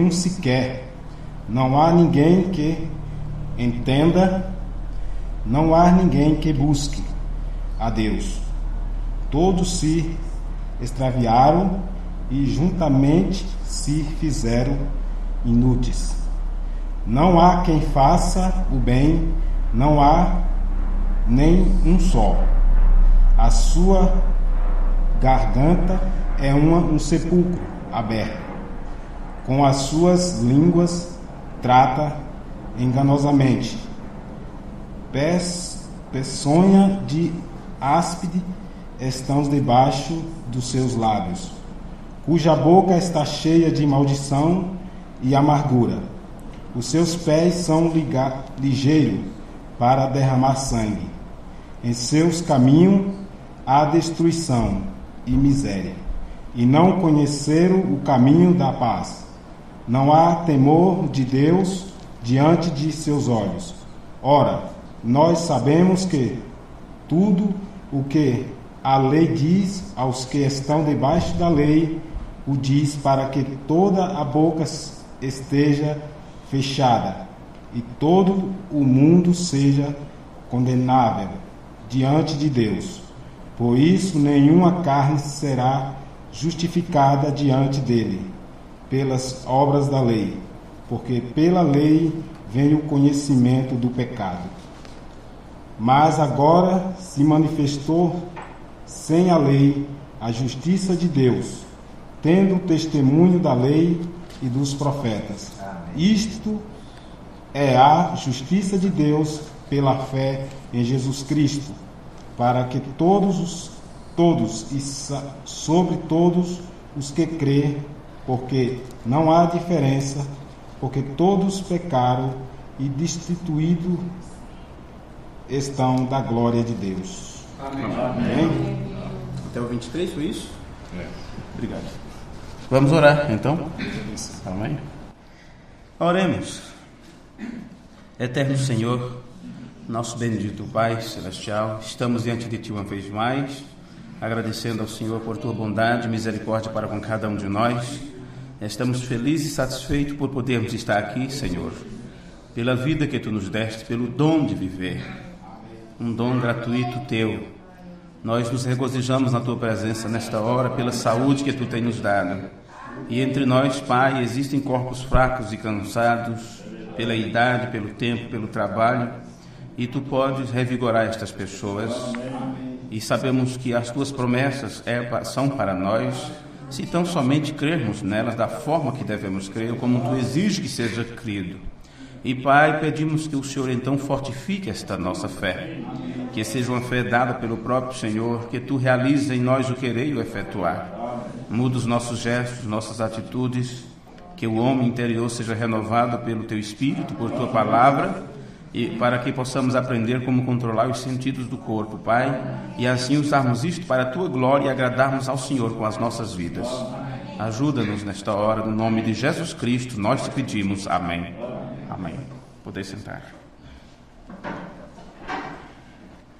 nenhum sequer. Não há ninguém que entenda, não há ninguém que busque a Deus. Todos se extraviaram e juntamente se fizeram inúteis. Não há quem faça o bem, não há nem um só. A sua garganta é um sepulcro aberto. Com as suas línguas trata enganosamente. Peçonha de áspide estão debaixo dos seus lábios, cuja boca está cheia de maldição e amargura. Os seus pés são ligeiros para derramar sangue. Em seus caminhos há destruição e miséria, e não conheceram o caminho da paz. Não há temor de Deus diante de seus olhos. Ora, nós sabemos que tudo o que a lei diz aos que estão debaixo da lei, o diz para que toda a boca esteja fechada e todo o mundo seja condenável diante de Deus. Por isso, nenhuma carne será justificada diante dele pelas obras da lei, porque pela lei vem o conhecimento do pecado. Mas agora se manifestou sem a lei a justiça de Deus, tendo o testemunho da lei e dos profetas. Isto é a justiça de Deus pela fé em Jesus Cristo, para que todos e sobre todos os que crê, porque não há diferença, porque todos pecaram e destituídos estão da glória de Deus. Amém. Amém? Até o 23 foi isso? Obrigado. Vamos orar, então? Amém? Oremos. Eterno Senhor, nosso bendito Pai Celestial, estamos diante de Ti uma vez mais, agradecendo ao Senhor por Tua bondade e misericórdia para com cada um de nós. Estamos felizes e satisfeitos por podermos estar aqui, Senhor, pela vida que Tu nos deste, pelo dom de viver, um dom gratuito Teu. Nós nos regozijamos na Tua presença nesta hora, pela saúde que Tu tens nos dado. E entre nós, Pai, existem corpos fracos e cansados, pela idade, pelo tempo, pelo trabalho, e Tu podes revigorar estas pessoas. E sabemos que as Tuas promessas são para nós, se tão somente crermos nelas da forma que devemos crer, como Tu exiges que seja crido. E, Pai, pedimos que o Senhor então fortifique esta nossa fé, que seja uma fé dada pelo próprio Senhor, que Tu realizes em nós o querer e o efetuar. Muda os nossos gestos, nossas atitudes, que o homem interior seja renovado pelo Teu Espírito, por Tua Palavra, e para que possamos aprender como controlar os sentidos do corpo, Pai, e assim usarmos isto para a Tua glória e agradarmos ao Senhor com as nossas vidas. Ajuda-nos nesta hora, no nome de Jesus Cristo, nós Te pedimos. Amém. Amém. Poder sentar.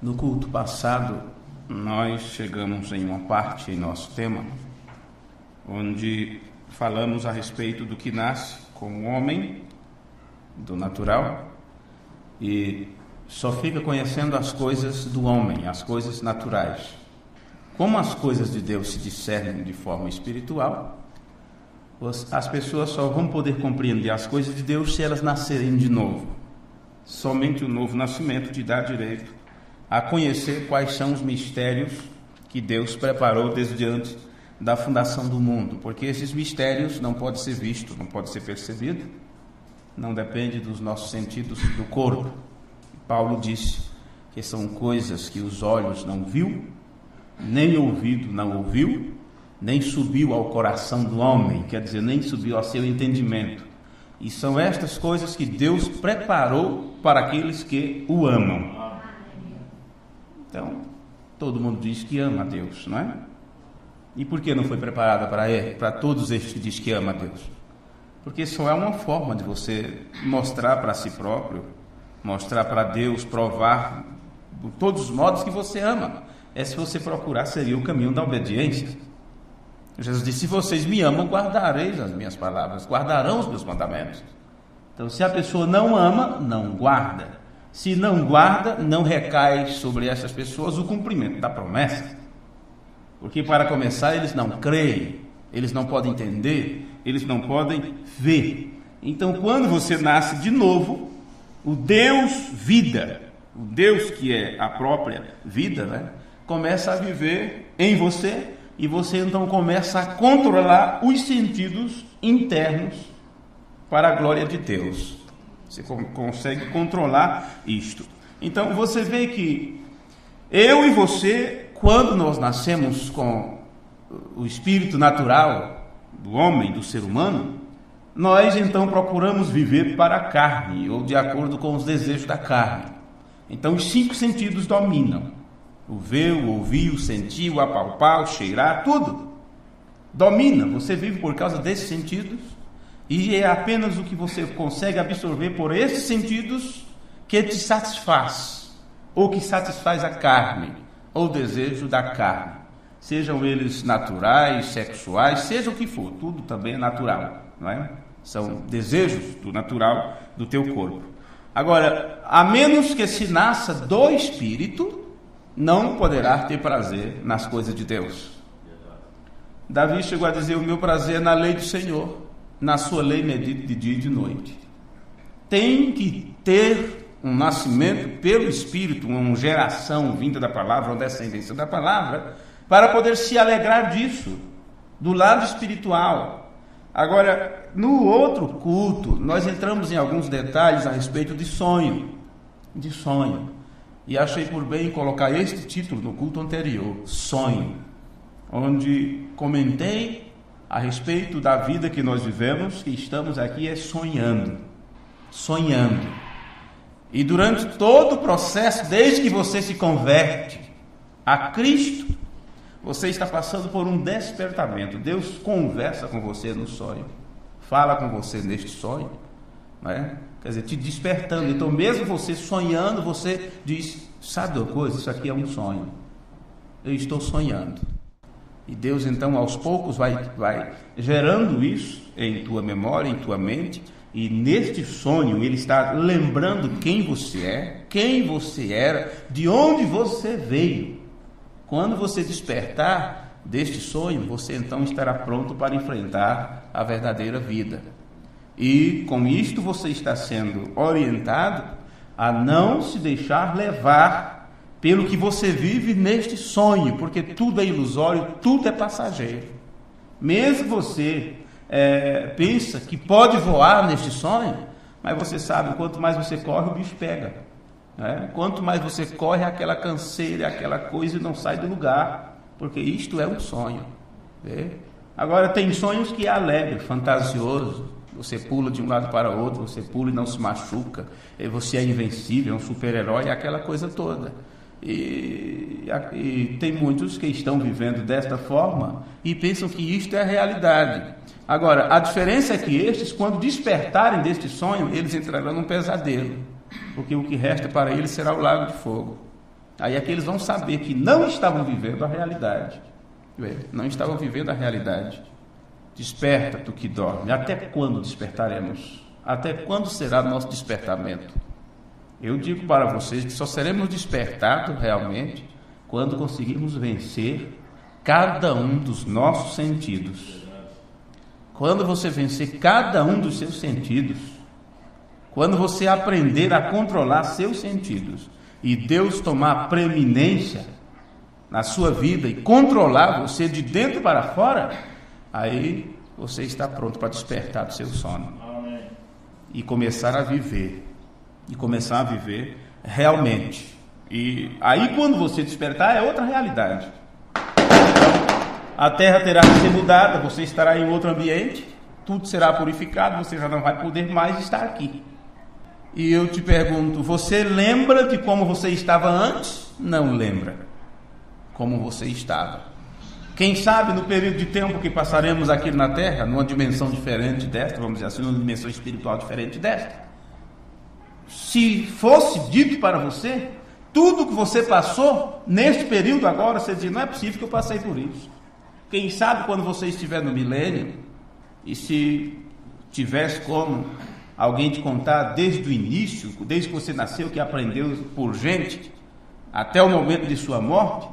No culto passado, nós chegamos em uma parte em nosso tema, onde falamos a respeito do que nasce como homem, do natural, e só fica conhecendo as coisas do homem, as coisas naturais. Como as coisas de Deus se discernem de forma espiritual, as pessoas só vão poder compreender as coisas de Deus se elas nascerem de novo. Somente o novo nascimento te dá direito a conhecer quais são os mistérios que Deus preparou desde antes da fundação do mundo, porque esses mistérios não podem ser vistos, não podem ser percebidos, não depende dos nossos sentidos do corpo. Paulo disse que são coisas que os olhos não viu, nem o ouvido não ouviu, nem subiu ao coração do homem, quer dizer, nem subiu ao seu entendimento. E são estas coisas que Deus preparou para aqueles que o amam. Então, todo mundo diz que ama a Deus, não é? E por que não foi preparada para todos estes que diz que ama a Deus? Porque só é uma forma de você mostrar para si próprio, mostrar para Deus, provar de todos os modos que você ama. É se você procurar, seria o caminho da obediência. Jesus disse: se vocês me amam, guardareis as minhas palavras, guardarão os meus mandamentos. Então, se a pessoa não ama, não guarda. Se não guarda, não recai sobre essas pessoas o cumprimento da promessa. Porque, para começar, eles não creem, eles não podem entender, eles não podem ver. Então, quando você nasce de novo, o Deus vida, o Deus que é a própria vida, né, começa a viver em você, e você então começa a controlar os sentidos internos para a glória de Deus. Você consegue controlar isto. Então você vê que eu e você, quando nós nascemos com o espírito natural do homem, do ser humano, nós então procuramos viver para a carne, ou de acordo com os desejos da carne. Então os 5 sentidos dominam. O ver, o ouvir, o sentir, o apalpar, o cheirar, tudo domina. Você vive por causa desses sentidos, e é apenas o que você consegue absorver por esses sentidos que te satisfaz, ou que satisfaz a carne, ou o desejo da carne. Sejam eles naturais, sexuais, seja o que for, tudo também é natural, não é? São desejos do natural do teu corpo. Agora, a menos que se nasça do Espírito, não poderá ter prazer nas coisas de Deus. Davi chegou a dizer: o meu prazer é na lei do Senhor, na sua lei medito de dia e de noite. Tem que ter um nascimento pelo Espírito, uma geração vinda da palavra, uma descendência da palavra, para poder se alegrar disso, do lado espiritual. Agora, no outro culto, nós entramos em alguns detalhes a respeito de sonho. E achei por bem colocar este título no culto anterior, sonho, onde comentei a respeito da vida que nós vivemos, que estamos aqui sonhando. E durante todo o processo, desde que você se converte a Cristo, você está passando por um despertamento. Deus conversa com você no sonho, fala com você neste sonho, não é? Quer dizer, te despertando. Então, mesmo você sonhando, você diz: sabe uma coisa? Isso aqui é um sonho. Eu estou sonhando. E Deus, então, aos poucos vai gerando isso em tua memória, em tua mente. E neste sonho, Ele está lembrando quem você é, quem você era, de onde você veio. Quando você despertar deste sonho, você então estará pronto para enfrentar a verdadeira vida. E com isto você está sendo orientado a não se deixar levar pelo que você vive neste sonho, porque tudo é ilusório, tudo é passageiro. Mesmo você pensa que pode voar neste sonho, mas você sabe, quanto mais você corre, o bicho pega, né? Quanto mais você corre, aquela canseira, aquela coisa não sai do lugar, porque isto é um sonho, né? Agora, tem sonhos que é alegre, fantasioso. Você pula de um lado para o outro, você pula e não se machuca, você é invencível, é um super-herói, aquela coisa toda. E tem muitos que estão vivendo desta forma e pensam que isto é a realidade. Agora, a diferença é que estes, quando despertarem deste sonho, eles entrarão num pesadelo, porque o que resta para eles será o lago de fogo. Aí é que eles vão saber que não estavam vivendo a realidade. Não estavam vivendo a realidade. Desperta, tu que dorme. Até quando despertaremos? Até quando será nosso despertamento? Eu digo para vocês que só seremos despertados realmente quando conseguirmos vencer cada um dos nossos sentidos. Quando você vencer cada um dos seus sentidos, quando você aprender a controlar seus sentidos e Deus tomar preeminência na sua vida e controlar você de dentro para fora, aí você está pronto para despertar do seu sono. Amém. E começar a viver. Realmente. E aí, quando você despertar, é outra realidade. Então, a terra terá que ser mudada, você estará em outro ambiente, tudo será purificado, você já não vai poder mais estar aqui. E eu te pergunto, você lembra de como você estava antes? Não lembra como você estava. Quem sabe no período de tempo que passaremos aqui na Terra, numa dimensão diferente desta, vamos dizer assim, numa dimensão espiritual diferente desta, se fosse dito para você, tudo que você passou neste período agora, você diz: não é possível que eu passei por isso. Quem sabe quando você estiver no milênio, e se tivesse como alguém te contar desde o início, desde que você nasceu, que aprendeu por gente, até o momento de sua morte,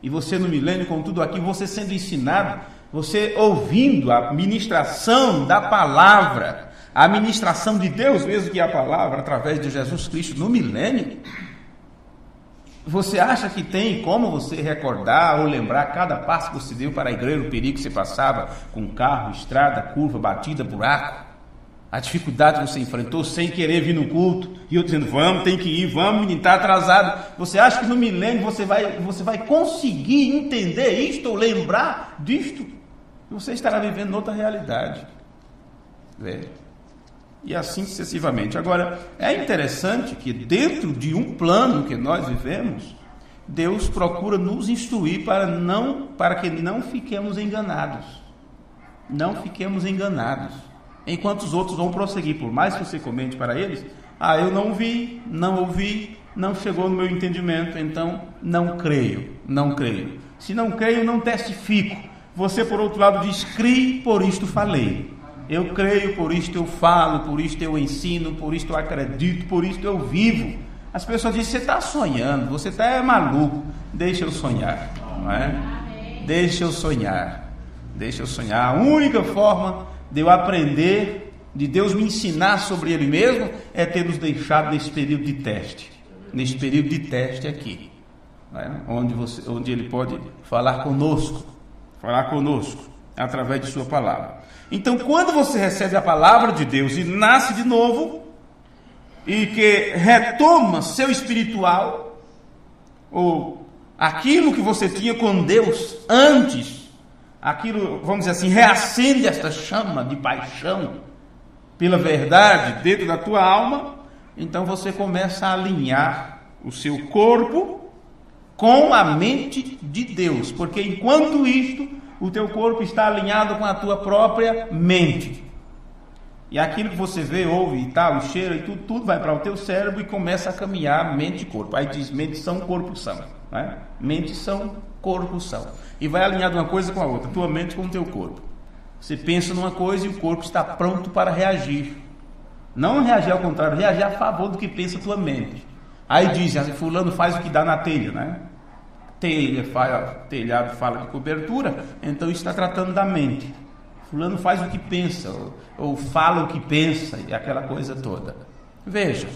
e você no milênio com tudo aquilo, você sendo ensinado, você ouvindo a ministração da palavra, a ministração de Deus mesmo, que é a palavra, através de Jesus Cristo no milênio, você acha que tem como você recordar ou lembrar cada passo que você deu para a igreja, o perigo que você passava com carro, estrada, curva, batida, buraco, a dificuldade que você enfrentou sem querer vir no culto, e eu dizendo, vamos, tem que ir, vamos, menino, está atrasado. Você acha que no milênio você vai conseguir entender isto ou lembrar disto? Você estará vivendo outra realidade. E assim sucessivamente. Agora, é interessante que dentro de um plano que nós vivemos, Deus procura nos instruir para que não fiquemos enganados. Não fiquemos enganados. Enquanto os outros vão prosseguir, por mais que você comente para eles, eu não vi, não ouvi, não chegou no meu entendimento, então não creio. Se não creio, não testifico. Você, por outro lado, diz, crie, por isto falei. Eu creio, por isto eu falo, por isto eu ensino, por isto eu acredito, por isto eu vivo. As pessoas dizem, você está sonhando, você está maluco. Deixa eu sonhar, não é? Deixa eu sonhar. A única forma de eu aprender, de Deus me ensinar sobre Ele mesmo, é ter nos deixado nesse período de teste. Nesse período de teste aqui, não é? Onde Ele pode falar conosco, através de sua palavra. Então, quando você recebe a palavra de Deus e nasce de novo, e que retoma seu espiritual, ou aquilo que você tinha com Deus antes, aquilo, vamos dizer assim, reacende esta chama de paixão pela verdade dentro da tua alma, então você começa a alinhar o seu corpo com a mente de Deus, porque enquanto isto, o teu corpo está alinhado com a tua própria mente. E aquilo que você vê, ouve e tal, cheira e tudo vai para o teu cérebro e começa a caminhar mente e corpo. Aí diz, mente são, corpo são. Não é? Mente são, corpo são. E vai alinhado uma coisa com a outra, tua mente com o teu corpo. Você pensa numa coisa e o corpo está pronto para reagir. Não reagir ao contrário, reagir a favor do que pensa a tua mente. Aí diz, fulano faz o que dá na telha, né? Telhado fala de cobertura, então está tratando da mente. Fulano faz o que pensa, ou fala o que pensa, e aquela coisa toda. Veja,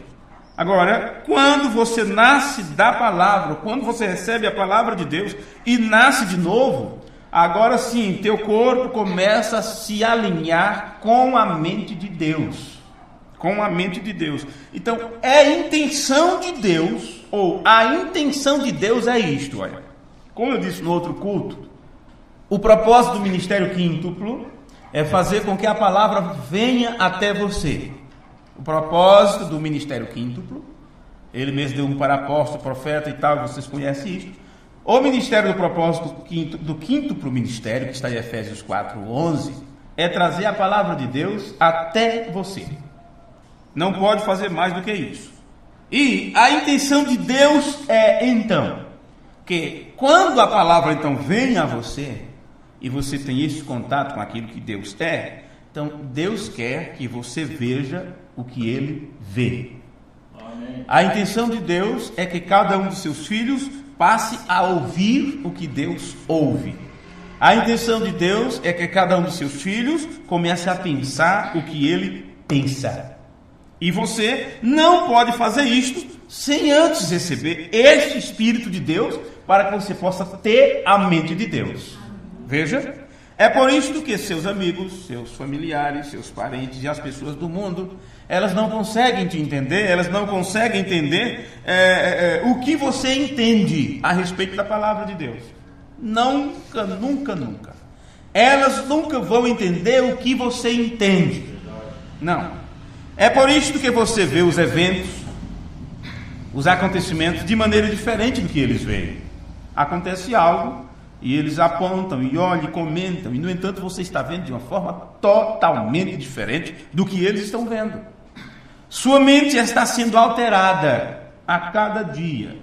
agora, quando você nasce da palavra, quando você recebe a palavra de Deus e nasce de novo, agora sim, teu corpo começa a se alinhar com a mente de Deus. Com a mente de Deus. Então, é a intenção de Deus, ou a intenção de Deus é isto, olha. Como eu disse no outro culto, o propósito do ministério quíntuplo é fazer com que a palavra venha até você. O propósito do ministério quíntuplo, ele mesmo deu um para apóstolo, profeta e tal, vocês conhecem isso. O ministério do propósito do quíntuplo ministério, que está em Efésios 4:11, é trazer a palavra de Deus até você. Não pode fazer mais do que isso. E a intenção de Deus é, então, que quando a palavra, então, vem a você, e você tem esse contato com aquilo que Deus é, então, Deus quer que você veja o que Ele vê. Amém. A intenção de Deus é que cada um dos seus filhos passe a ouvir o que Deus ouve. A intenção de Deus é que cada um dos seus filhos comece a pensar o que Ele pensa. E você não pode fazer isto sem antes receber este Espírito de Deus para que você possa ter a mente de Deus. Veja, é por isso que seus amigos, seus familiares, seus parentes e as pessoas do mundo, elas não conseguem te entender, elas não conseguem entender o que você entende a respeito da palavra de Deus. Nunca. Elas nunca vão entender o que você entende. Não. É por isso que você vê os eventos, os acontecimentos de maneira diferente do que eles veem. Acontece algo e eles apontam e olham e comentam, e no entanto você está vendo de uma forma totalmente diferente do que eles estão vendo. Sua mente está sendo alterada a cada dia,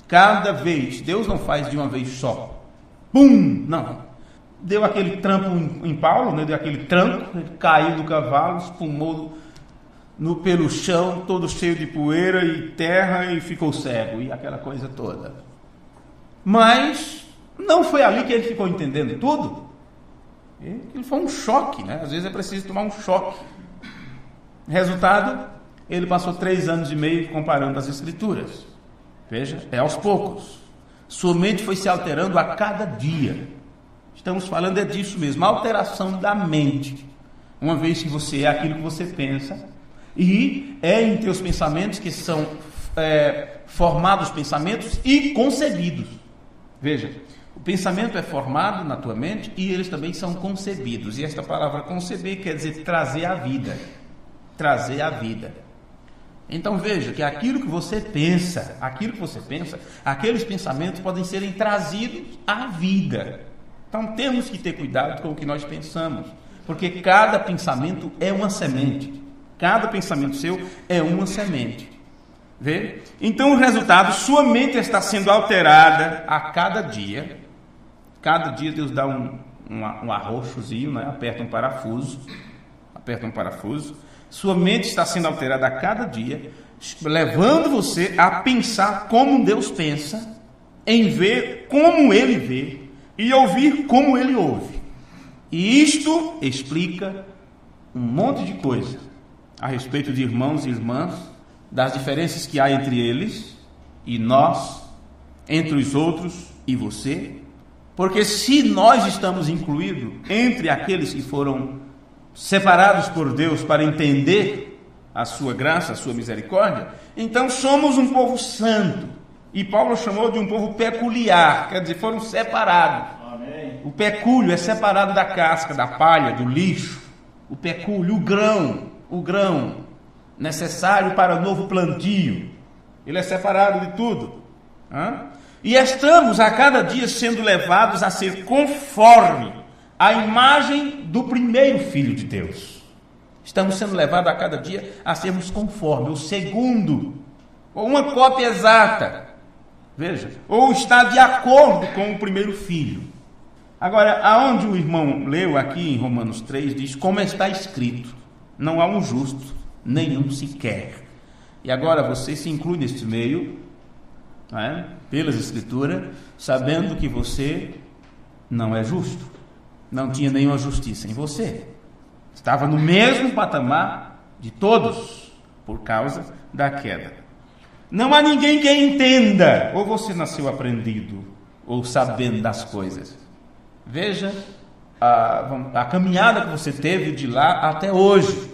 cada vez. Deus não faz de uma vez só. Pum! Não. deu aquele trampo em Paulo, né? Deu aquele tranco, ele caiu do cavalo, espumou pelo chão, todo cheio de poeira e terra, e ficou cego, e aquela coisa toda. Mas não foi ali que ele ficou entendendo tudo. Ele foi um choque, né? Às vezes é preciso tomar um choque. Resultado, ele passou 3 anos e meio comparando as Escrituras. Veja, é aos poucos. Sua mente foi se alterando a cada dia. Estamos falando disso mesmo, a alteração da mente. Uma vez que você é aquilo que você pensa, e é em teus pensamentos que são formados pensamentos e concebidos. Veja, o pensamento é formado na tua mente e eles também são concebidos. E esta palavra conceber quer dizer trazer à vida. Trazer à vida. Então veja que aquilo que você pensa, aqueles pensamentos podem serem trazidos à vida. Então temos que ter cuidado com o que nós pensamos, porque cada pensamento é uma semente. Cada pensamento seu é uma semente. Vê? Então o resultado, sua mente está sendo alterada a cada dia. Cada dia Deus dá um arrochozinho, né? Aperta um parafuso. Sua mente está sendo alterada a cada dia, levando você a pensar como Deus pensa, em ver como Ele vê e ouvir como Ele ouve. E isto explica um monte de coisa a respeito de irmãos e irmãs, das diferenças que há entre eles e nós, entre os outros e você. Porque se nós estamos incluídos entre aqueles que foram separados por Deus para entender a sua graça, a sua misericórdia, então somos um povo santo. E Paulo chamou de um povo peculiar, quer dizer, foram separados. Amém. O pecúlio é separado da casca, da palha, do lixo. O pecúlio, o grão necessário para o novo plantio, ele é separado de tudo. E estamos a cada dia sendo levados a ser conforme a imagem do primeiro Filho de Deus. Estamos sendo levados a cada dia a sermos conforme o segundo, ou uma cópia exata, veja, ou está de acordo com o primeiro Filho. Agora, aonde o irmão leu aqui em Romanos 3, diz, como está escrito, não há um justo, nenhum sequer. E agora você se inclui neste meio, pelas Escrituras, sabendo que você não é justo. Não tinha nenhuma justiça em você. Estava no mesmo patamar de todos, por causa da queda. Não há ninguém que entenda, ou você nasceu aprendido, ou sabendo das coisas. Veja a caminhada que você teve de lá até hoje.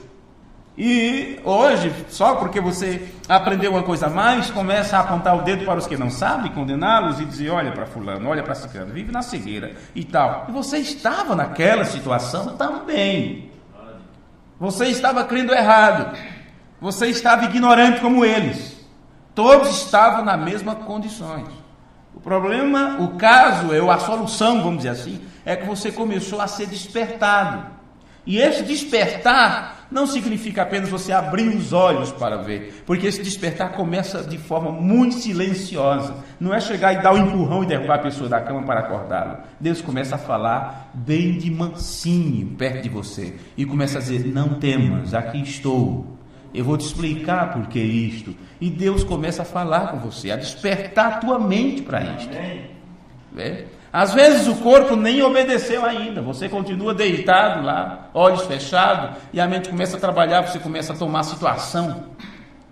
E hoje, só porque você aprendeu uma coisa a mais, começa a apontar o dedo para os que não sabem, condená-los e dizer, olha para fulano, olha para ciclano, vive na cegueira e tal. E você estava naquela situação também. Você estava crendo errado. Você estava ignorante como eles. Todos estavam nas mesmas condições. O problema, o caso, a solução, vamos dizer assim, é que você começou a ser despertado. E esse despertar não significa apenas você abrir os olhos para ver, porque esse despertar começa de forma muito silenciosa. Não é chegar e dar um empurrão e derrubar a pessoa da cama para acordá-la. Deus começa a falar bem de mansinho perto de você e começa a dizer, não temas, aqui estou. Eu vou te explicar por que isto. E Deus começa a falar com você, a despertar a tua mente para isto. Vê? Às vezes o corpo nem obedeceu ainda, você continua deitado lá, olhos fechados, e a mente começa a trabalhar, você começa a tomar situação,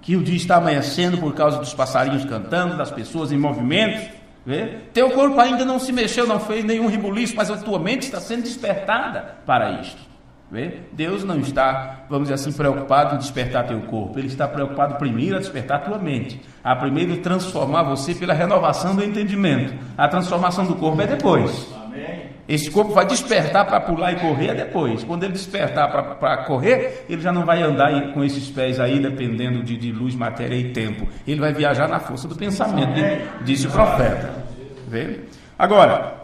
que o dia está amanhecendo por causa dos passarinhos cantando, das pessoas em movimentos, vê? Teu corpo ainda não se mexeu, não fez nenhum rebuliço, mas a tua mente está sendo despertada para isto. Vê? Deus não está, vamos dizer assim, preocupado em despertar teu corpo. Ele está preocupado primeiro a despertar tua mente, a primeiro transformar você pela renovação do entendimento. A transformação do corpo é depois. Amém. Esse corpo vai despertar para pular e correr depois. Quando ele despertar para correr, ele já não vai andar com esses pés aí dependendo de luz, matéria e tempo. Ele vai viajar na força do pensamento, disse o profeta. Vê? Agora,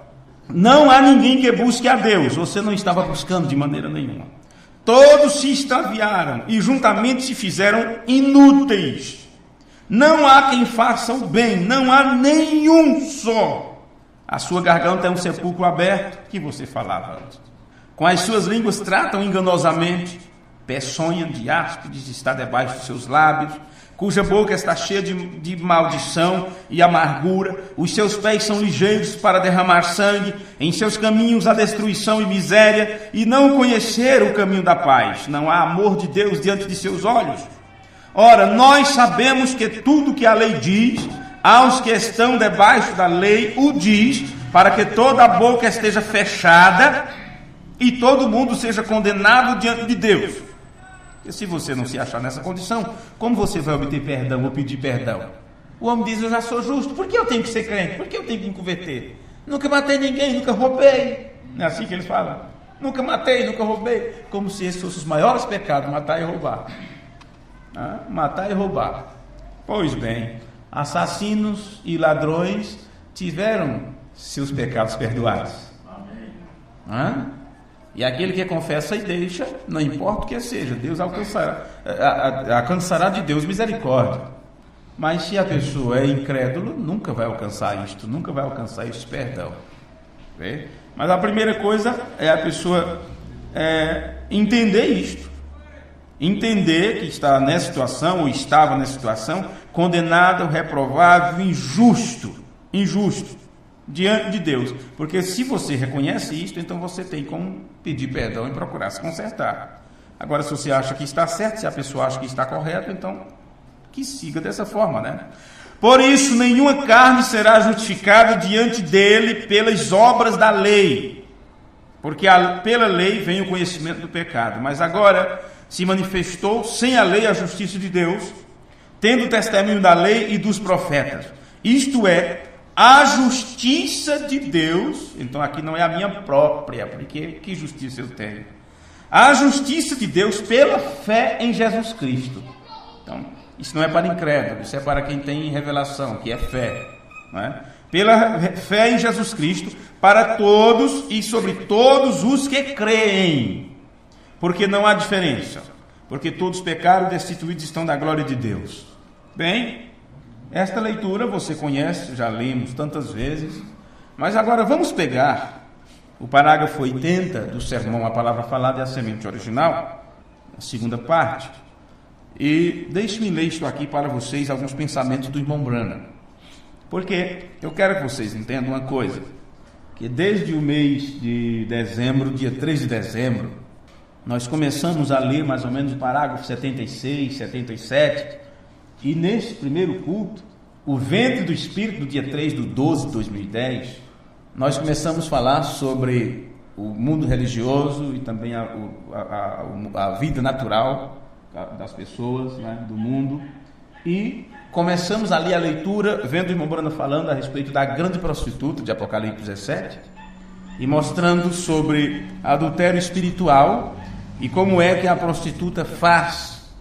não há ninguém que busque a Deus. Você não estava buscando de maneira nenhuma. Todos se extraviaram e juntamente se fizeram inúteis. Não há quem faça o bem, não há nenhum só. A sua garganta é um sepulcro aberto, que você falava antes. Com as suas línguas tratam enganosamente, peçonha de áspides está debaixo dos seus lábios, cuja boca está cheia de maldição e amargura, os seus pés são ligeiros para derramar sangue, em seus caminhos há destruição e miséria, e não conheceram o caminho da paz, não há amor de Deus diante de seus olhos. Ora, nós sabemos que tudo que a lei diz, aos que estão debaixo da lei, o diz, para que toda a boca esteja fechada e todo mundo seja condenado diante de Deus. E se você não se achar nessa condição, como você vai obter perdão ou pedir perdão? O homem diz, eu já sou justo, por que eu tenho que ser crente? Por que eu tenho que me converter? Nunca matei ninguém, nunca roubei. Não é assim que eles falam? Nunca matei, nunca roubei. Como se esses fossem os maiores pecados, matar e roubar. Matar e roubar. Pois bem, assassinos e ladrões tiveram seus pecados perdoados. E aquele que confessa e deixa, não importa o que seja, Deus alcançará de Deus misericórdia. Mas se a pessoa é incrédula, nunca vai alcançar isto, nunca vai alcançar este perdão. Mas a primeira coisa é a pessoa entender isto. Entender que está nessa situação, ou estava nessa situação, condenado, reprovado, injusto diante de Deus. Porque se você reconhece isto, então você tem como pedir perdão e procurar se consertar. Agora, se você acha que está certo, se a pessoa acha que está correto, então que siga dessa forma, né? Por isso, nenhuma carne será justificada diante dele pelas obras da lei, porque pela lei vem o conhecimento do pecado. Mas agora se manifestou sem a lei a justiça de Deus, tendo o testemunho da lei e dos profetas. Isto é, a justiça de Deus. Então aqui não é a minha própria, porque que justiça eu tenho? A justiça de Deus pela fé em Jesus Cristo. Então, isso não é para incrédulo, isso é para quem tem revelação, que é fé, não é? Pela fé em Jesus Cristo, para todos e sobre todos os que creem, porque não há diferença, porque todos pecaram, destituídos estão da glória de Deus. Bem, esta leitura você conhece, já lemos tantas vezes, mas agora vamos pegar o parágrafo 80 do sermão, a palavra falada é a semente original, a segunda parte, e deixe-me ler isto aqui para vocês, alguns pensamentos do irmão Branham, porque eu quero que vocês entendam uma coisa, que desde o mês de dezembro, dia 3 de dezembro, nós começamos a ler mais ou menos o parágrafo 76, 77, e neste primeiro culto, o ventre do Espírito, do dia 3 de 12 de 2010, nós começamos a falar sobre o mundo religioso e também a vida natural das pessoas, né, do mundo, e começamos ali a leitura, vendo o irmão Branham falando a respeito da grande prostituta de Apocalipse 17, e mostrando sobre adultério espiritual e como é que a prostituta faz,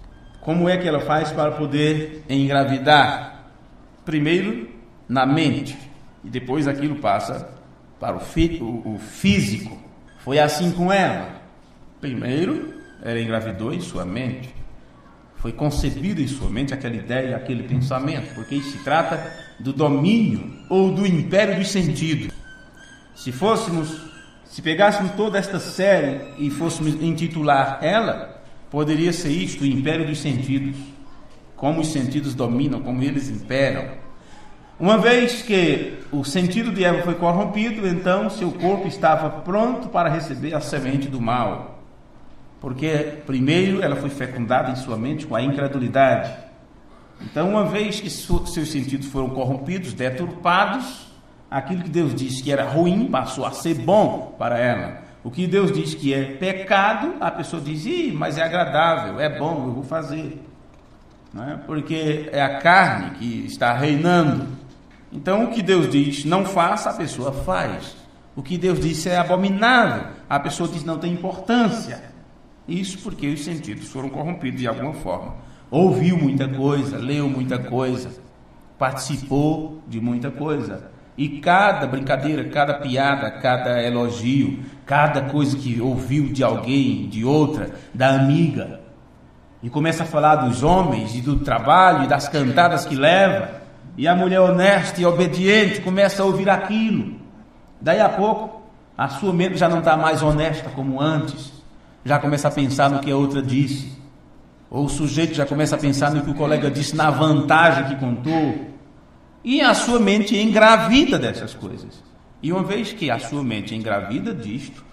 como é que ela faz para poder engravidar, primeiro na mente, e depois aquilo passa para o físico. Foi assim com ela. Primeiro, ela engravidou em sua mente. Foi concebida em sua mente aquela ideia, aquele pensamento, porque isso se trata do domínio ou do império dos sentidos. Se pegássemos toda esta série e fôssemos intitular ela, poderia ser isto, o império dos sentidos. Como os sentidos dominam, como eles imperam. Uma vez que o sentido de Eva foi corrompido, então seu corpo estava pronto para receber a semente do mal. Porque primeiro ela foi fecundada em sua mente com a incredulidade. Então, uma vez que seus sentidos foram corrompidos, deturpados, aquilo que Deus disse que era ruim passou a ser bom para ela. O que Deus diz que é pecado, a pessoa diz, mas é agradável, é bom, eu vou fazer. Não é? Porque é a carne que está reinando. Então, o que Deus diz não faça, a pessoa faz. O que Deus disse é abominável, a pessoa diz não tem importância. Isso porque os sentidos foram corrompidos de alguma forma. Ouviu muita coisa, leu muita coisa, participou de muita coisa. E cada brincadeira, cada piada, cada elogio, cada coisa que ouviu de alguém, de outra, da amiga, e começa a falar dos homens e do trabalho e das cantadas que leva, e a mulher honesta e obediente começa a ouvir aquilo, Daí a pouco, a sua mente já não está mais honesta como antes, já começa a pensar no que a outra disse, ou o sujeito já começa a pensar no que o colega disse, na vantagem que contou, e a sua mente engravida dessas coisas. E uma vez que a sua mente engravida disto,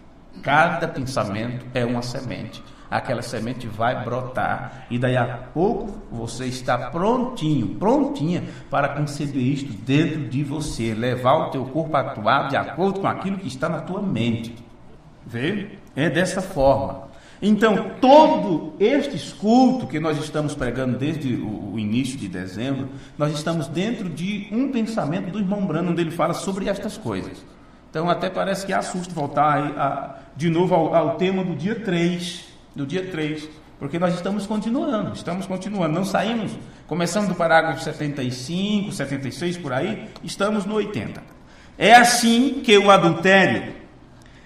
cada pensamento é uma semente. Aquela semente vai brotar e daí a pouco você está prontinha para conceber isto dentro de você, levar o teu corpo a atuar de acordo com aquilo que está na tua mente. Vê? É dessa forma. Então, todo este culto que nós estamos pregando desde o início de dezembro, nós estamos dentro de um pensamento do irmão Branham, onde ele fala sobre estas coisas. Então, até parece que assusta voltar de novo ao tema do dia 3, porque nós estamos continuando, não saímos, começamos do parágrafo 75, 76 por aí, estamos no 80. É assim que o adultério,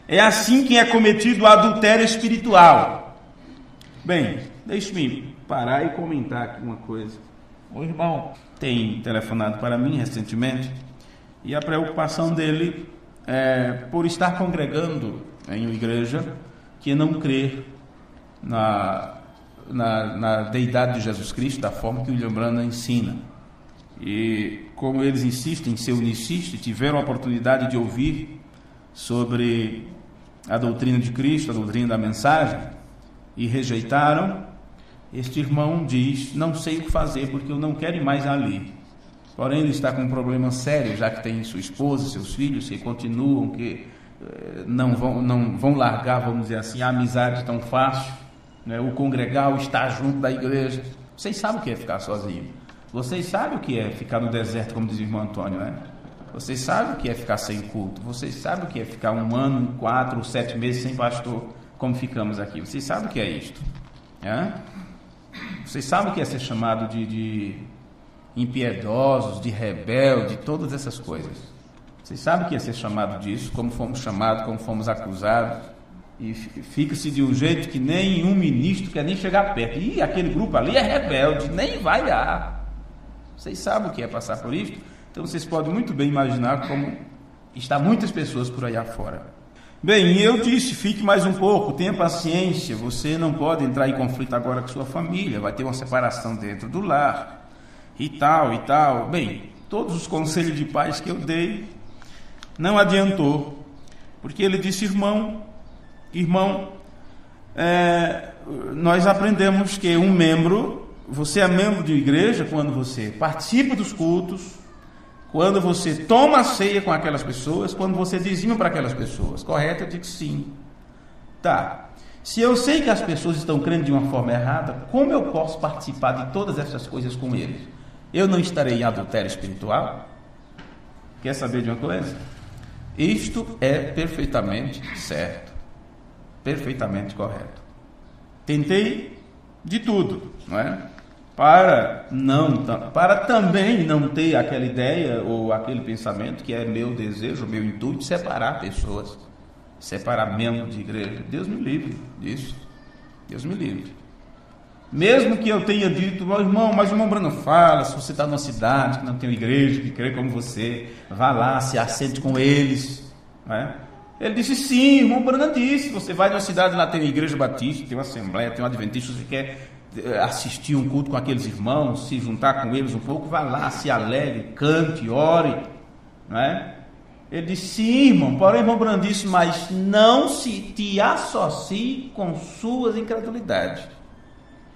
é assim que é cometido o adultério espiritual. Bem, deixe-me parar e comentar aqui uma coisa. O irmão tem telefonado para mim recentemente e a preocupação dele é por estar congregando em uma igreja que não crê na deidade de Jesus Cristo, da forma que o William Branham ensina. E como eles insistem em ser unicistas, tiveram a oportunidade de ouvir sobre a doutrina de Cristo, a doutrina da mensagem, e rejeitaram, este irmão diz: não sei o que fazer, porque eu não quero ir mais ali. Porém, ele está com um problema sério, já que tem sua esposa, seus filhos, que continuam, que não vão largar, vamos dizer assim, a amizade tão fácil, né? O congregar, o estar junto da igreja. Vocês sabem o que é ficar sozinho. Vocês sabem o que é ficar no deserto, como diz o irmão Antônio, né? Vocês sabem o que é ficar sem culto. Vocês sabem o que é ficar 1 ano, 4 ou 7 meses sem pastor, como ficamos aqui. Vocês sabem o que é isto, né? Vocês sabem o que é ser chamado de impiedosos, de rebelde, todas essas coisas. Vocês sabem o que é ser chamado disso, como fomos chamados, como fomos acusados. E fica-se de um jeito que nenhum ministro quer nem chegar perto. E aquele grupo ali é rebelde, nem vai lá. Vocês sabem o que é passar por isso? Então vocês podem muito bem imaginar como está muitas pessoas por aí afora. Bem, eu disse, fique mais um pouco, tenha paciência. Você não pode entrar em conflito agora com sua família, vai ter uma separação dentro do lar, e tal. Bem, todos os conselhos de paz que eu dei não adiantou, porque ele disse: irmão, nós aprendemos que você é membro de igreja quando você participa dos cultos, quando você toma a ceia com aquelas pessoas, quando você dizima para aquelas pessoas. Correto? Eu digo sim. Tá. Se eu sei que as pessoas estão crendo de uma forma errada, como eu posso participar de todas essas coisas com eles? Eu não estarei em adultério espiritual? Quer saber de uma coisa? Isto é perfeitamente certo, perfeitamente correto. Tentei de tudo, não é? Para também não ter aquela ideia ou aquele pensamento que é meu desejo, meu intuito de separar pessoas, separar membros de igreja. Deus me livre disso. Deus me livre. Mesmo que eu tenha dito: meu irmão, mas o irmão Branham fala, se você está numa cidade que não tem uma igreja que crê como você, vá lá, se assente com eles, não é? Ele disse: sim, o irmão Branham disse, você vai numa cidade, lá tem uma igreja batista, tem uma assembleia, tem um adventista, você quer assistir um culto com aqueles irmãos, se juntar com eles um pouco, vá lá, se alegre, cante, ore, não é? Ele disse: sim, irmão, porém o irmão Branham disse: mas não te associe com suas incredulidades.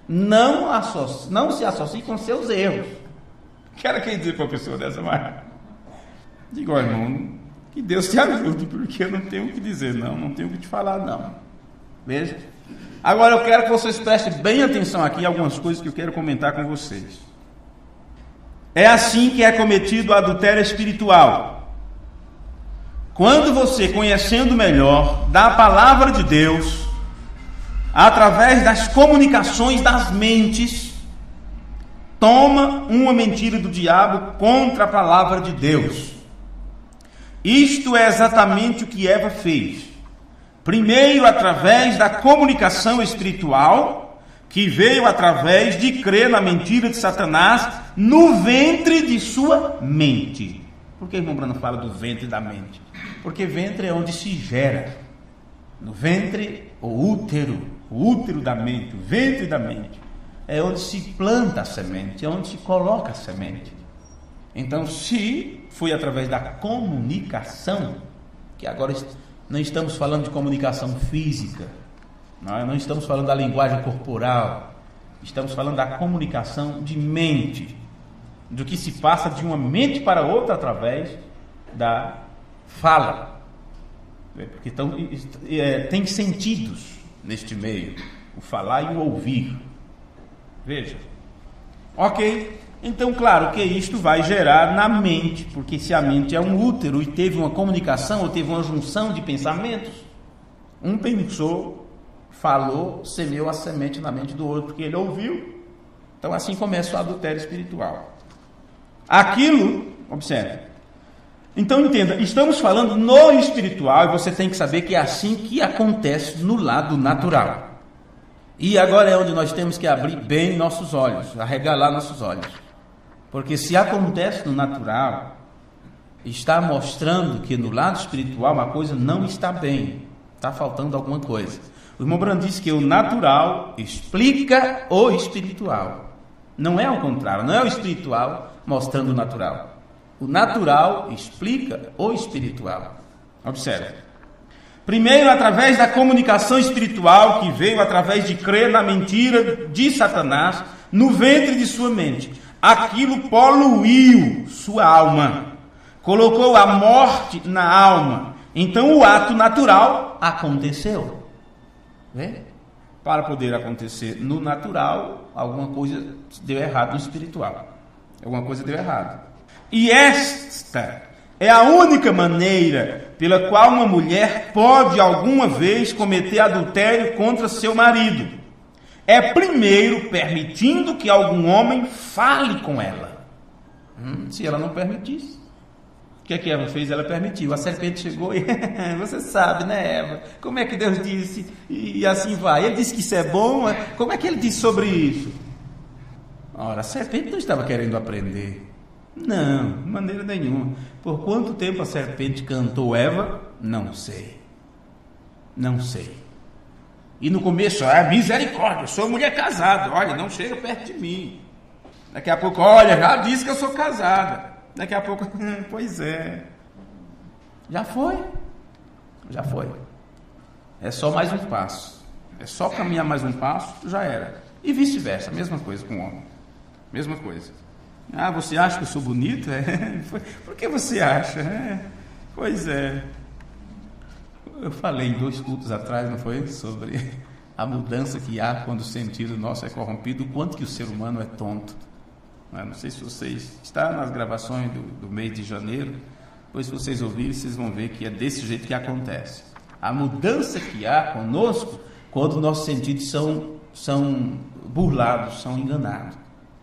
Não se associe com seus erros. Quero que dizer para uma pessoa dessa, mas digo: ó, irmão, que Deus te ajude, porque eu não tenho o que dizer, não tenho o que te falar, não. Veja. Agora eu quero que vocês prestem bem atenção aqui em algumas coisas que eu quero comentar com vocês. É assim que é cometido o adultério espiritual. Quando você, conhecendo melhor da palavra de Deus, através das comunicações das mentes, toma uma mentira do diabo contra a palavra de Deus. Isto é exatamente o que Eva fez. Primeiro, através da comunicação espiritual, que veio através de crer na mentira de Satanás no ventre de sua mente. Por que o irmão Branham fala do ventre da mente? Porque ventre é onde se gera. No ventre, o útero da mente, o ventre da mente, é onde se planta a semente, é onde se coloca a semente. Então, se foi através da comunicação, que agora não estamos falando de comunicação física, não estamos falando da linguagem corporal, estamos falando da comunicação de mente, do que se passa de uma mente para outra através da fala. Porque tem sentidos neste meio, o falar e o ouvir. Veja. Ok. Então, claro que isto vai gerar na mente, porque se a mente é um útero e teve uma comunicação, ou teve uma junção de pensamentos, um pensou, falou, semeou a semente na mente do outro, porque ele ouviu. Então, assim começa o adultério espiritual. Aquilo, observe. Então, entenda, estamos falando no espiritual, e você tem que saber que é assim que acontece no lado natural. E agora é onde nós temos que abrir bem nossos olhos, arregalar nossos olhos. Porque se acontece no natural, está mostrando que no lado espiritual uma coisa não está bem, está faltando alguma coisa. O irmão Branham disse que o natural explica o espiritual. Não é ao contrário, não é o espiritual mostrando o natural. O natural explica o espiritual. Observe. Primeiro, através da comunicação espiritual que veio através de crer na mentira de Satanás no ventre de sua mente. Aquilo poluiu sua alma, colocou a morte na alma. Então o ato natural aconteceu. Vê? Para poder acontecer no natural, alguma coisa deu errado no espiritual. Alguma coisa deu errado. E esta é a única maneira pela qual uma mulher pode alguma vez cometer adultério contra seu marido. É primeiro permitindo que algum homem fale com ela. Se ela não permitisse, o que é que Eva fez? Ela permitiu. A serpente chegou e você sabe, né, Eva? Como é que Deus disse? E assim vai. Ele disse que isso é bom. Como é que ele disse sobre isso? Ora, a serpente não estava querendo aprender. Não, de maneira nenhuma. Por quanto tempo a serpente cantou Eva? Não sei. Não sei. E no começo, misericórdia, eu sou mulher casada, olha, não chega perto de mim. Daqui a pouco, olha, já disse que eu sou casada. Daqui a pouco, pois é. Já foi. Já foi. É só mais um passo. É só caminhar mais um passo, já era. E vice-versa, mesma coisa com o homem. Mesma coisa. Você acha que eu sou bonito? Por que você acha? Pois é. Eu falei em 2 cultos atrás, não foi? Sobre a mudança que há quando o sentido nosso é corrompido, o quanto que o ser humano é tonto. Não sei se vocês... Está nas gravações do mês de janeiro, depois se vocês ouvirem, vocês vão ver que é desse jeito que acontece. A mudança que há conosco quando nossos sentidos são burlados, são enganados.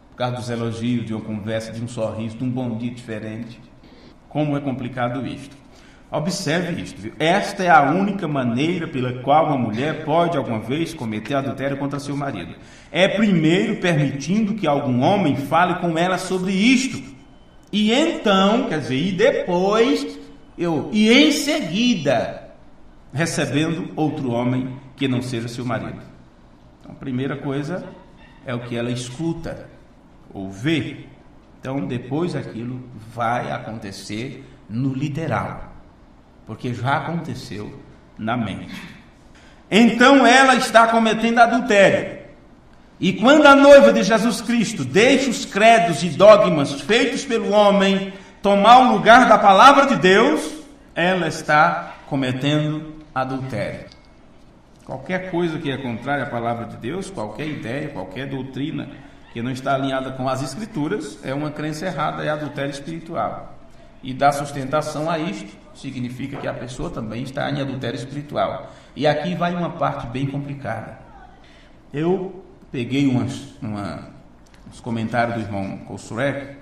Por causa dos elogios, de uma conversa, de um sorriso, de um bom dia diferente. Como é complicado isto. Observe isto, viu? Esta é a única maneira pela qual uma mulher pode alguma vez cometer adultério contra seu marido. É primeiro permitindo que algum homem fale com ela sobre isto. E então, quer dizer, e depois, e em seguida, recebendo outro homem que não seja seu marido. Então, a primeira coisa é o que ela escuta ou vê. Então, depois aquilo vai acontecer no literal. Porque já aconteceu na mente. Então ela está cometendo adultério. E quando a noiva de Jesus Cristo deixa os credos e dogmas feitos pelo homem tomar o lugar da palavra de Deus, ela está cometendo adultério. Qualquer coisa que é contrária à palavra de Deus, qualquer ideia, qualquer doutrina que não está alinhada com as Escrituras, é uma crença errada, é adultério espiritual. E dar sustentação a isto significa que a pessoa também está em adultério espiritual. E aqui vai uma parte bem complicada. Eu peguei uns comentários do irmão Kossurek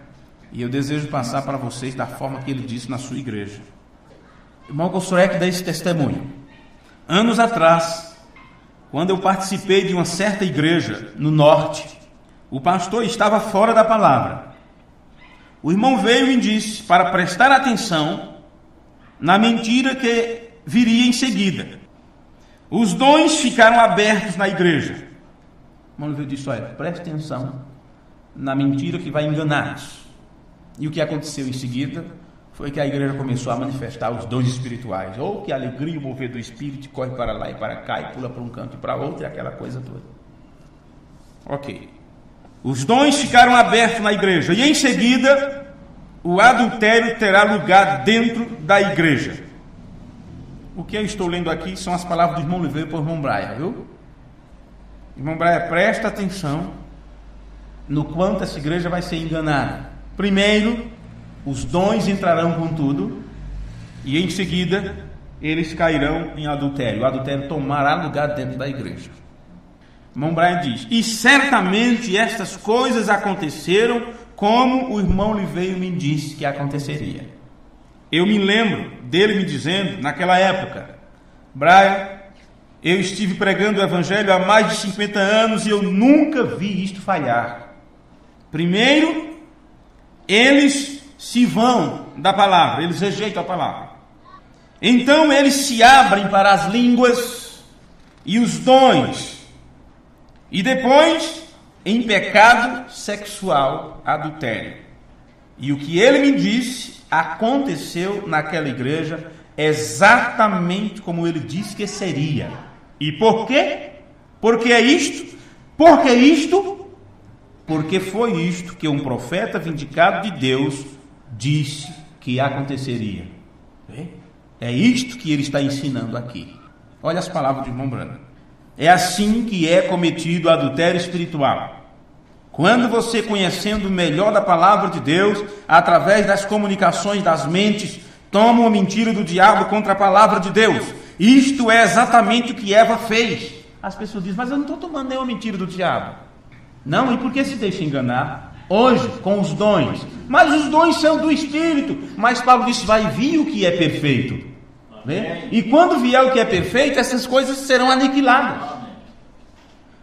e eu desejo passar para vocês da forma que ele disse na sua igreja. O irmão Kossurek dá esse testemunho. Anos atrás, quando eu participei de uma certa igreja no norte, o pastor estava fora da palavra. O irmão veio e disse para prestar atenção na mentira que viria em seguida. Os dons ficaram abertos na igreja. Vamos disse, olha, preste atenção na mentira que vai enganá-los. E o que aconteceu em seguida foi que a igreja começou a manifestar os dons espirituais. Oh, que alegria o mover do Espírito, corre para lá e para cá, e pula para um canto e para outro, e aquela coisa toda. Ok. Os dons ficaram abertos na igreja, e em seguida, o adultério terá lugar dentro da igreja. O que eu estou lendo aqui são as palavras do irmão Oliveira para o irmão Braia, viu? Irmão Braia, presta atenção no quanto essa igreja vai ser enganada. Primeiro, os dons entrarão com tudo, e em seguida, eles cairão em adultério. O adultério tomará lugar dentro da igreja. Irmão Braia diz, e certamente estas coisas aconteceram como o irmão Oliveira me disse que aconteceria. Eu me lembro dele me dizendo, naquela época, Braia, eu estive pregando o evangelho há mais de 50 anos e eu nunca vi isto falhar. Primeiro, eles se vão da palavra, eles rejeitam a palavra. Então eles se abrem para as línguas e os dons. E depois, em pecado sexual, adultério. E o que ele me disse aconteceu naquela igreja exatamente como ele disse que seria. E por quê? Porque é isto? Por que isto? Porque foi isto que um profeta vindicado de Deus disse que aconteceria. É isto que ele está ensinando aqui. Olha as palavras do irmão Branco. É assim que é cometido o adultério espiritual. Quando você, conhecendo o melhor da palavra de Deus, através das comunicações das mentes, toma uma mentira do diabo contra a palavra de Deus. Isto é exatamente o que Eva fez. As pessoas dizem, mas eu não estou tomando nenhuma mentira do diabo. Não, e por que se deixa enganar? Hoje, com os dons. Mas os dons são do Espírito. Mas Paulo disse, vai vir o que é perfeito. Vê? E quando vier o que é perfeito, essas coisas serão aniquiladas.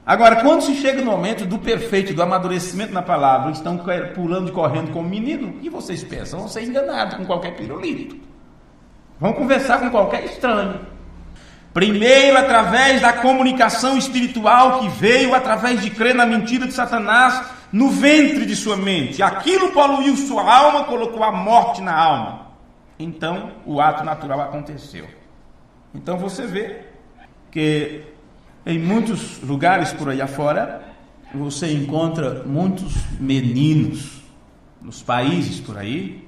Agora, quando se chega no momento do perfeito, do amadurecimento na palavra, estão pulando e correndo como menino, o que vocês pensam? Vão ser enganados com qualquer pirulito. Vão conversar com qualquer estranho. Primeiro, através da comunicação espiritual que veio através de crer na mentira de Satanás no ventre de sua mente. Aquilo poluiu sua alma, colocou a morte na alma. Então, o ato natural aconteceu. Então, você vê que em muitos lugares por aí afora, você encontra muitos meninos nos países por aí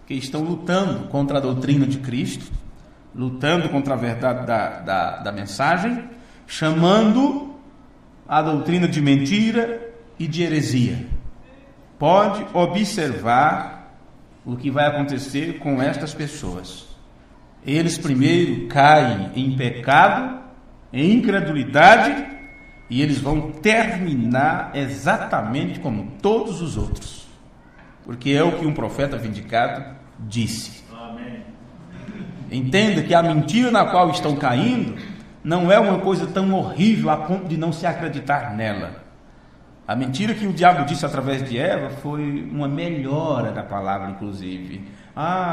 que estão lutando contra a doutrina de Cristo, lutando contra a verdade da mensagem, chamando a doutrina de mentira e de heresia. Pode observar o que vai acontecer com estas pessoas. Eles primeiro caem em pecado, em incredulidade, e eles vão terminar exatamente como todos os outros, porque é o que um profeta vindicado disse. Amém. Entenda que a mentira na qual estão caindo não é uma coisa tão horrível a ponto de não se acreditar nela. A mentira que o diabo disse através de Eva foi uma melhora da palavra, inclusive.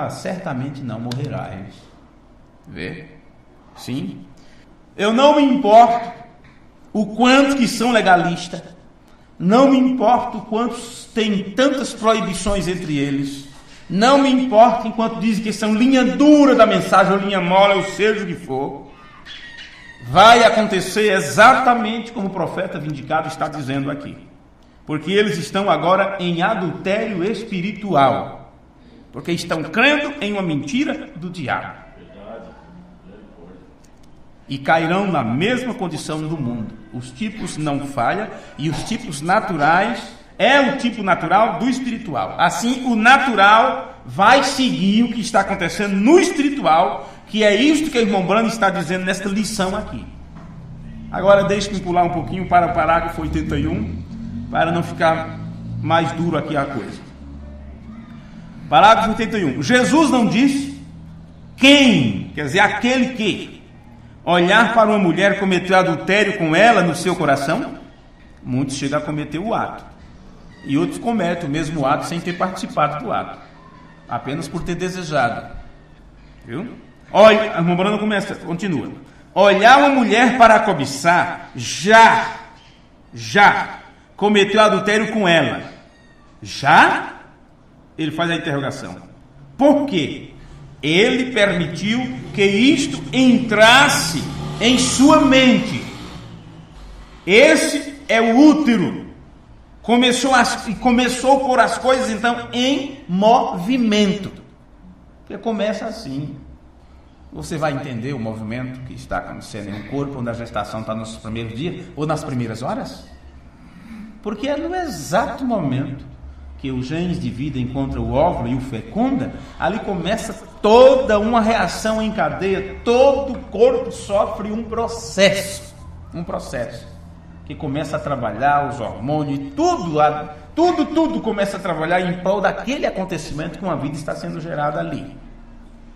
Certamente não morrerás. Vê? Sim. Eu não me importo o quanto que são legalistas, não me importo o quantos têm tantas proibições entre eles, não me importa enquanto dizem que são linha dura da mensagem ou linha mole, ou seja o que for. Vai acontecer exatamente como o profeta vindicado está dizendo aqui, porque eles estão agora em adultério espiritual, porque estão crendo em uma mentira do diabo. E cairão na mesma condição do mundo. Os tipos não falham, e os tipos naturais é o tipo natural do espiritual. Assim, o natural vai seguir o que está acontecendo no espiritual, que é isto que o irmão Brando está dizendo nesta lição aqui. Agora deixe-me pular um pouquinho para o parágrafo 81, para não ficar mais duro aqui a coisa. Parágrafo 81. Jesus não disse quem, quer dizer, aquele que olhar para uma mulher e cometer adultério com ela no seu coração. Muitos chegam a cometer o ato, e outros cometem o mesmo ato sem ter participado do ato, apenas por ter desejado. Viu? Olha, a irmã Bruna continua. Olhar uma mulher para cobiçar, já cometeu adultério com ela. Já? Ele faz a interrogação. Por quê? Ele permitiu que isto entrasse em sua mente. Esse é o útero. Começou por as coisas, então, em movimento. Porque começa assim. Você vai entender o movimento que está acontecendo em um corpo onde a gestação está nos primeiros dias ou nas primeiras horas? Porque é no exato momento que o genes de vida encontra o óvulo e o fecunda, ali começa toda uma reação em cadeia, todo o corpo sofre um processo que começa a trabalhar os hormônios, tudo começa a trabalhar em prol daquele acontecimento que uma vida está sendo gerada ali.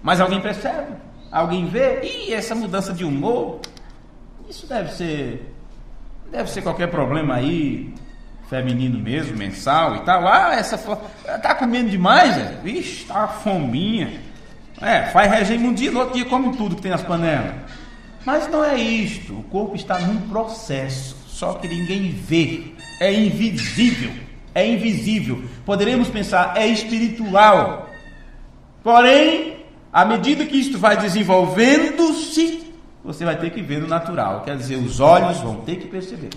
Mas alguém percebe? Alguém vê? E essa mudança de humor, isso deve ser qualquer problema aí, feminino mesmo, mensal e tal. Tá comendo demais, Vixe, tá uma fominha. Faz regime um dia, no outro dia come tudo que tem nas panelas. Mas não é isto, o corpo está num processo, só que ninguém vê, é invisível. Poderíamos pensar, é espiritual. Porém, à medida que isto vai desenvolvendo-se, você vai ter que ver no natural. Quer dizer, os olhos vão ter que perceber.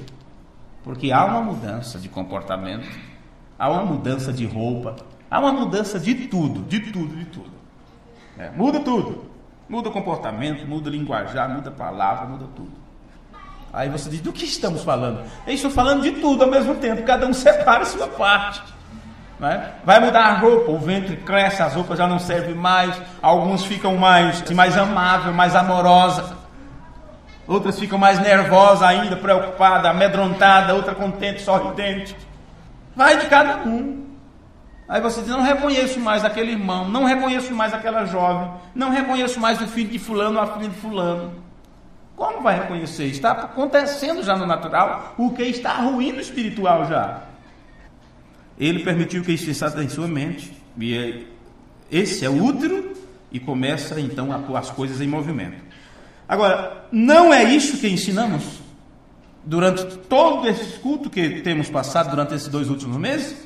Porque há uma mudança de comportamento, há uma mudança de roupa, há uma mudança de tudo. Muda tudo. Muda o comportamento, muda o linguajar, muda a palavra, muda tudo. Aí você diz, do que estamos falando? Eu estou falando de tudo ao mesmo tempo, cada um separa a sua parte. Vai mudar a roupa, o ventre cresce, as roupas já não servem mais, alguns ficam mais amável, mais amorosa, outras ficam mais nervosas ainda, preocupada, amedrontada, outra contente, sorridente. Vai de cada um. Aí você diz, não reconheço mais aquele irmão, não reconheço mais aquela jovem, não reconheço mais o filho de fulano ou a filha de fulano. Como vai reconhecer? Está acontecendo já no natural, o que está ruim no espiritual já. Ele permitiu que isso pensasse em sua mente. E esse é o útero e começa então a pôr as coisas em movimento. Agora, não é isso que ensinamos durante todo esse culto que temos passado durante esses 2 últimos meses?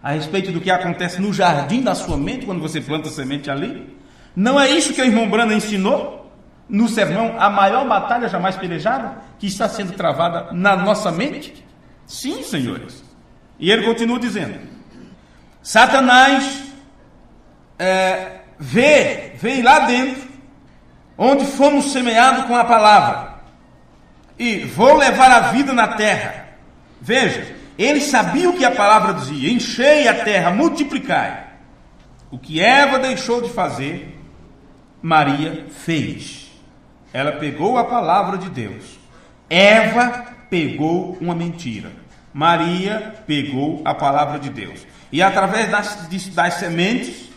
A respeito do que acontece no jardim da sua mente, quando você planta a semente ali? Não é isso que o irmão Brana ensinou no sermão, a maior batalha jamais pelejada, que está sendo travada na nossa mente? Sim, senhores. E ele continua dizendo, Satanás veio lá dentro, onde fomos semeados com a palavra, e vou levar a vida na terra. Veja, ele sabia o que a palavra dizia, enchei a terra, multiplicai. O que Eva deixou de fazer, Maria fez. Ela pegou a palavra de Deus. Eva pegou uma mentira. Maria pegou a palavra de Deus. E através das sementes,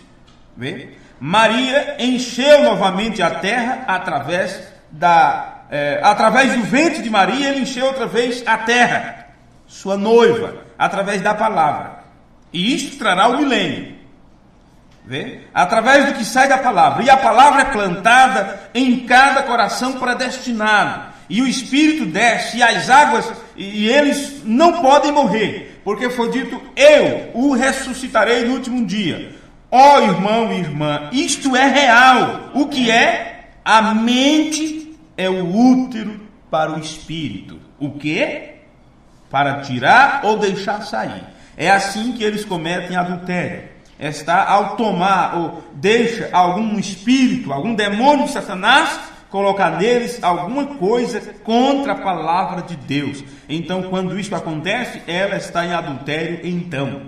Maria encheu novamente a terra através do ventre de Maria, ele encheu outra vez a terra, sua noiva, através da palavra. E isto trará o milênio. Através do que sai da palavra. E a palavra é plantada em cada coração predestinado. E o Espírito desce, e as águas, e eles não podem morrer, porque foi dito, eu o ressuscitarei no último dia. Ó irmão e irmã, isto é real. O que é? A mente é o útero para o Espírito. O que? Para tirar ou deixar sair. É assim que eles cometem adultério. Ao tomar ou deixa algum espírito, algum demônio de Satanás, colocar neles alguma coisa contra a palavra de Deus. Então, quando isso acontece, ela está em adultério. Então,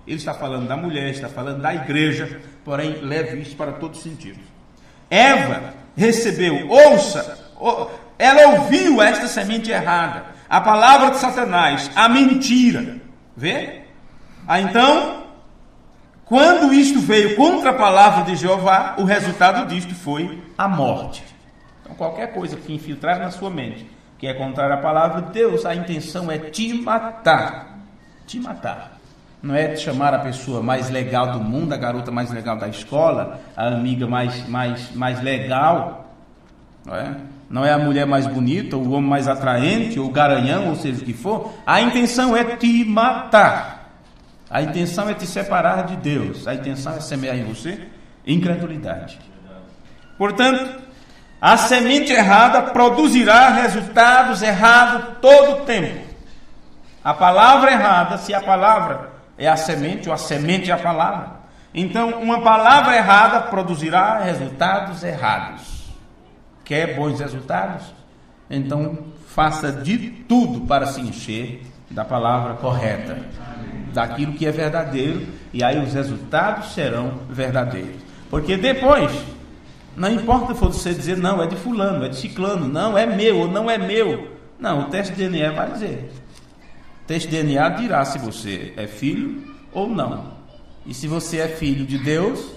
ele está falando da mulher, está falando da igreja, porém, leve isso para todos os sentidos. Eva recebeu, ela ouviu esta semente errada, a palavra de Satanás, a mentira. Então, quando isto veio contra a palavra de Jeová, o resultado disto foi a morte. Então, qualquer coisa que infiltrar na sua mente, que é contrária à palavra de Deus, a intenção é te matar. Te matar. não é chamar a pessoa mais legal do mundo, a garota mais legal da escola, a amiga mais legal, não é a mulher mais bonita, o homem mais atraente, ou o garanhão, ou seja o que for. A intenção é te matar, a intenção é te separar de Deus, a intenção é semear em você incredulidade. Portanto, a semente errada produzirá resultados errados todo o tempo. A palavra errada, se a palavra é a semente, ou a semente é a palavra, então uma palavra errada produzirá resultados errados. Quer bons resultados? Então faça de tudo para se encher da palavra correta, daquilo que é verdadeiro, e aí os resultados serão verdadeiros. Porque depois, não importa você dizer, não, é de fulano, é de ciclano, não, é meu ou não é meu. Não, o teste de DNA vai dizer. O teste de DNA dirá se você é filho ou não. E se você é filho de Deus,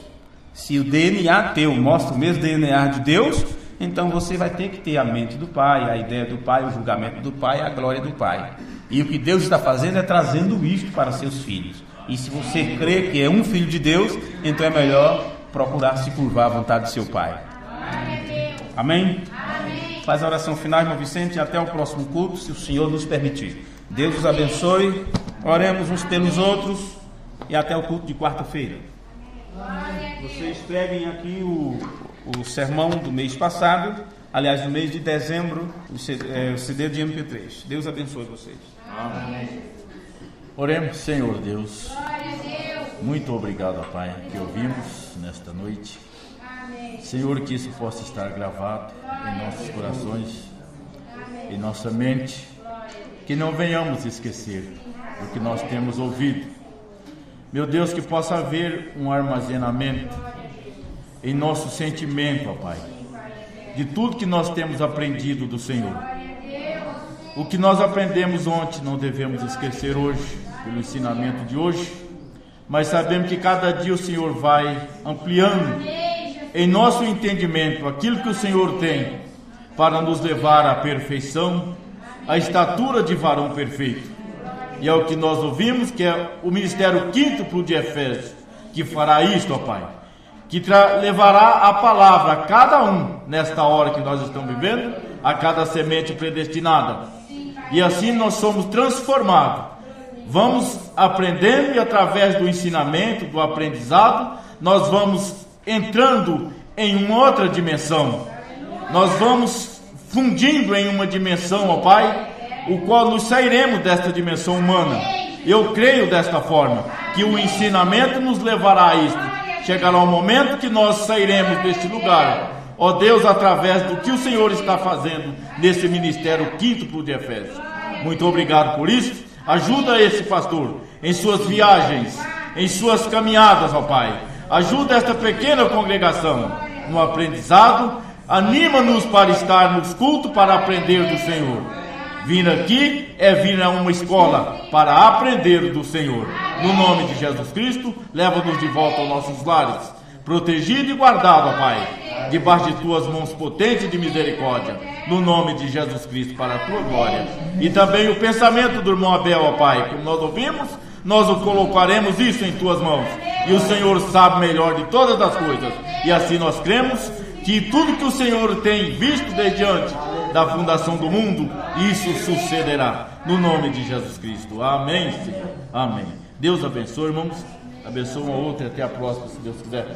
se o DNA teu mostra o mesmo DNA de Deus, então você vai ter que ter a mente do Pai, a ideia do Pai, o julgamento do Pai, a glória do Pai. E o que Deus está fazendo é trazendo isto para seus filhos. E se você crê que é um filho de Deus, então é melhor procurar se curvar à vontade de seu Pai. Amém? Amém. Faz a oração final, irmão Vicente, e até o próximo culto, se o Senhor nos permitir. Deus os abençoe. Oremos uns pelos outros e até o culto de quarta-feira. Vocês peguem aqui o sermão do mês passado, aliás, do mês de dezembro, o CD de MP3. Deus abençoe vocês. Amém. Oremos. Senhor Deus, muito obrigado, Pai, que ouvimos nesta noite. Senhor, que isso possa estar gravado em nossos corações, em nossa mente, que não venhamos esquecer do que nós temos ouvido. Meu Deus, que possa haver um armazenamento em nosso sentimento, ó Pai, de tudo que nós temos aprendido do Senhor. O que nós aprendemos ontem não devemos esquecer hoje, pelo ensinamento de hoje, mas sabemos que cada dia o Senhor vai ampliando em nosso entendimento aquilo que o Senhor tem para nos levar à perfeição, à estatura de varão perfeito. E é o que nós ouvimos, que é o ministério quíntuplo de Efésios, que fará isto, ó Pai, que levará a palavra a cada um nesta hora que nós estamos vivendo, a cada semente predestinada. E assim nós somos transformados. Vamos aprendendo, e através do ensinamento, do aprendizado, nós vamos entrando em uma outra dimensão. Nós vamos fundindo em uma dimensão, ó Pai, o qual nos sairemos desta dimensão humana. Eu creio desta forma, que o ensinamento nos levará a isto. Chegará um momento que nós sairemos deste lugar, ó Deus, através do que o Senhor está fazendo nesse ministério quíntuplo de Efésios. Muito obrigado por isso. Ajuda esse pastor em suas viagens, em suas caminhadas, ó Pai. Ajuda esta pequena congregação no aprendizado. Anima-nos para estar nos cultos, para aprender do Senhor. Vir aqui é vir a uma escola para aprender do Senhor. No nome de Jesus Cristo, leva-nos de volta aos nossos lares, protegido e guardado, ó Pai, debaixo de tuas mãos potentes de misericórdia, no nome de Jesus Cristo, para a tua glória. E também o pensamento do irmão Abel, ó Pai, como nós ouvimos, nós o colocaremos isso em tuas mãos, e o Senhor sabe melhor de todas as coisas, e assim nós cremos que tudo que o Senhor tem visto desde antes da fundação do mundo, isso sucederá, no nome de Jesus Cristo. Amém, Senhor. Amém. Deus abençoe, irmãos. Abençoe um ao outro e até a próxima, se Deus quiser.